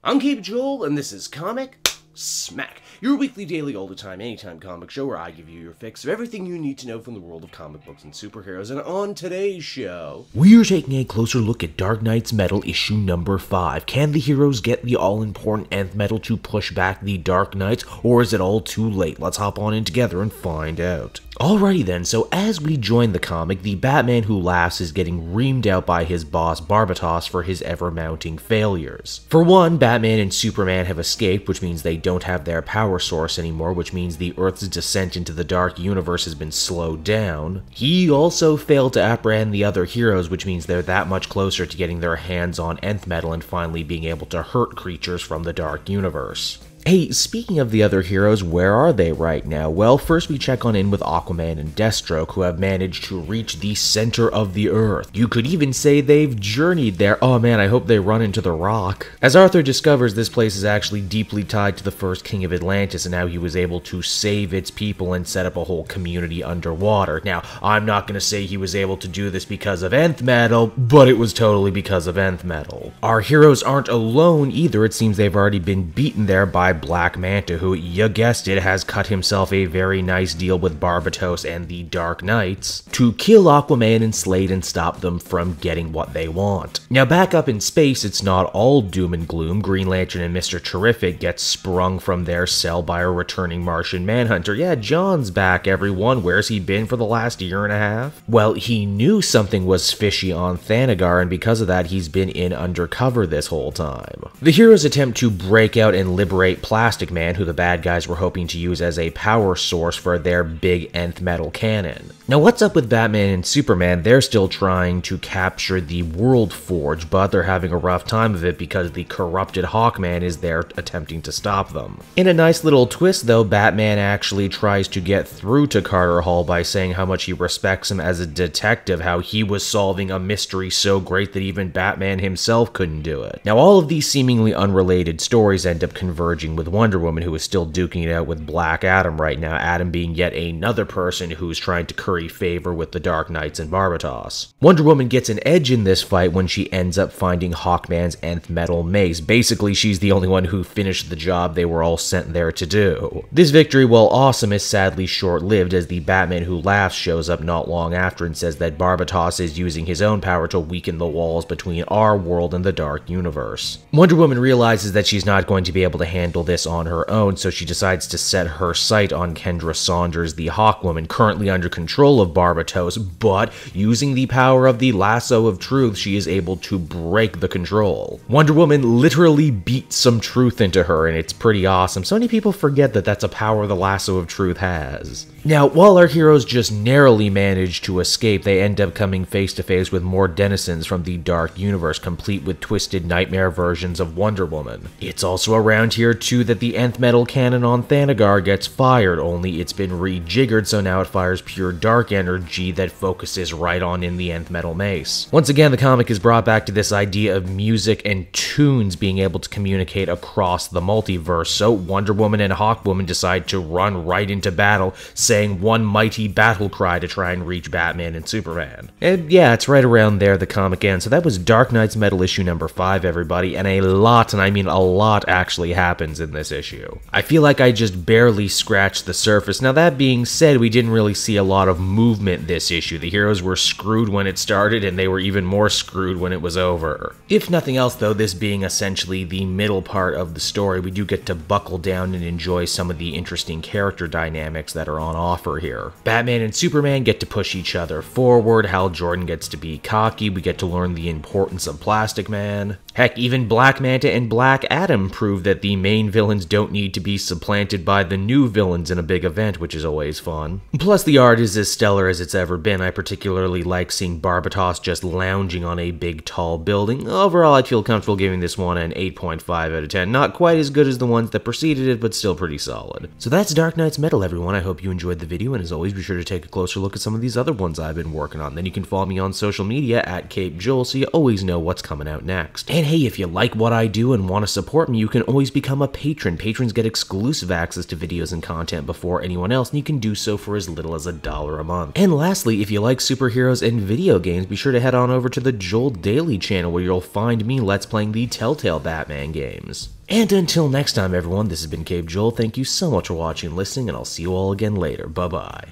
I'm Cape Joel, and this is Comic Smack, your weekly, daily, all the time, anytime comic show where I give you your fix of everything you need to know from the world of comic books and superheroes. And on today's show, we are taking a closer look at Dark Knight's Metal issue number 5. Can the heroes get the all-important Nth Metal to push back the Dark Knights, or is it all too late? Let's hop on in together and find out. Alrighty then, so as we join the comic, the Batman who laughs is getting reamed out by his boss Barbatos for his ever-mounting failures. For one, Batman and Superman have escaped, which means they don't have their power source anymore, which means the Earth's descent into the Dark Universe has been slowed down. He also failed to apprehend the other heroes, which means they're that much closer to getting their hands on Nth Metal and finally being able to hurt creatures from the Dark Universe. Hey, speaking of the other heroes, where are they right now? Well, first we check on in with Aquaman and Deathstroke, who have managed to reach the center of the Earth. You could even say they've journeyed there. Oh man, I hope they run into the Rock. As Arthur discovers, this place is actually deeply tied to the first king of Atlantis and how he was able to save its people and set up a whole community underwater. Now, I'm not gonna say he was able to do this because of Nth Metal, but it was totally because of Nth Metal. Our heroes aren't alone either. It seems they've already been beaten there by Black Manta, who, you guessed it, has cut himself a very nice deal with Barbatos and the Dark Knights to kill Aquaman and Slade and stop them from getting what they want. Now back up in space, it's not all doom and gloom. Green Lantern and Mr. Terrific get sprung from their cell by a returning Martian Manhunter. Yeah, John's back, everyone. Where's he been for the last year and a half? Well, he knew something was fishy on Thanagar, and because of that, he's been in undercover this whole time. The heroes attempt to break out and liberate Plastic Man, who the bad guys were hoping to use as a power source for their big Nth Metal cannon. Now what's up with Batman and Superman? They're still trying to capture the World Forge, but they're having a rough time of it because the corrupted Hawkman is there attempting to stop them. In a nice little twist though, Batman actually tries to get through to Carter Hall by saying how much he respects him as a detective, how he was solving a mystery so great that even Batman himself couldn't do it. Now all of these seemingly unrelated stories end up converging with Wonder Woman, who is still duking it out with Black Adam right now, Adam being yet another person who's trying to curry favor with the Dark Knights and Barbatos. Wonder Woman gets an edge in this fight when she ends up finding Hawkman's Nth Metal mace. Basically, she's the only one who finished the job they were all sent there to do. This victory, while awesome, is sadly short-lived as the Batman who laughs shows up not long after and says that Barbatos is using his own power to weaken the walls between our world and the Dark Universe. Wonder Woman realizes that she's not going to be able to handle this on her own, so she decides to set her sight on Kendra Saunders, the Hawkwoman, currently under control of Barbatos, but using the power of the Lasso of Truth, she is able to break the control. Wonder Woman literally beats some truth into her, and it's pretty awesome. So many people forget that that's a power the Lasso of Truth has. Now, while our heroes just narrowly manage to escape, they end up coming face to face with more denizens from the Dark Universe, complete with twisted nightmare versions of Wonder Woman. It's also around here too that the Nth Metal cannon on Thanagar gets fired, only it's been rejiggered so now it fires pure dark energy that focuses right on in the Nth Metal mace. Once again, the comic is brought back to this idea of music and tunes being able to communicate across the multiverse, so Wonder Woman and Hawkwoman decide to run right into battle, saying one mighty battle cry to try and reach Batman and Superman. And yeah, it's right around there the comic ends. So that was Dark Knight's Metal issue number 5, everybody, and a lot, and I mean a lot, actually happens in this issue. I feel like I just barely scratched the surface. Now that being said, we didn't really see a lot of movement this issue. The heroes were screwed when it started, and they were even more screwed when it was over. If nothing else though, this being essentially the middle part of the story, we do get to buckle down and enjoy some of the interesting character dynamics that are on offer here. Batman and Superman get to push each other forward, Hal Jordan gets to be cocky, we get to learn the importance of Plastic Man. Heck, even Black Manta and Black Adam prove that the main villains don't need to be supplanted by the new villains in a big event, which is always fun. Plus, the art is as stellar as it's ever been. I particularly like seeing Barbatos just lounging on a big, tall building. Overall, I'd feel comfortable giving this one an 8.5 out of 10. Not quite as good as the ones that preceded it, but still pretty solid. So that's Dark Knight's Metal, everyone. I hope you enjoyed the video, and as always, be sure to take a closer look at some of these other ones I've been working on. Then you can follow me on social media at Cape Joel, so you always know what's coming out next. And And hey, if you like what I do and want to support me, you can always become a patron. Patrons get exclusive access to videos and content before anyone else, and you can do so for as little as $1 a month. And lastly, if you like superheroes and video games, be sure to head on over to the Joel Daily channel where you'll find me Let's Playing the Telltale Batman games. And until next time everyone, this has been Cave Joel, thank you so much for watching and listening, and I'll see you all again later. Bye bye.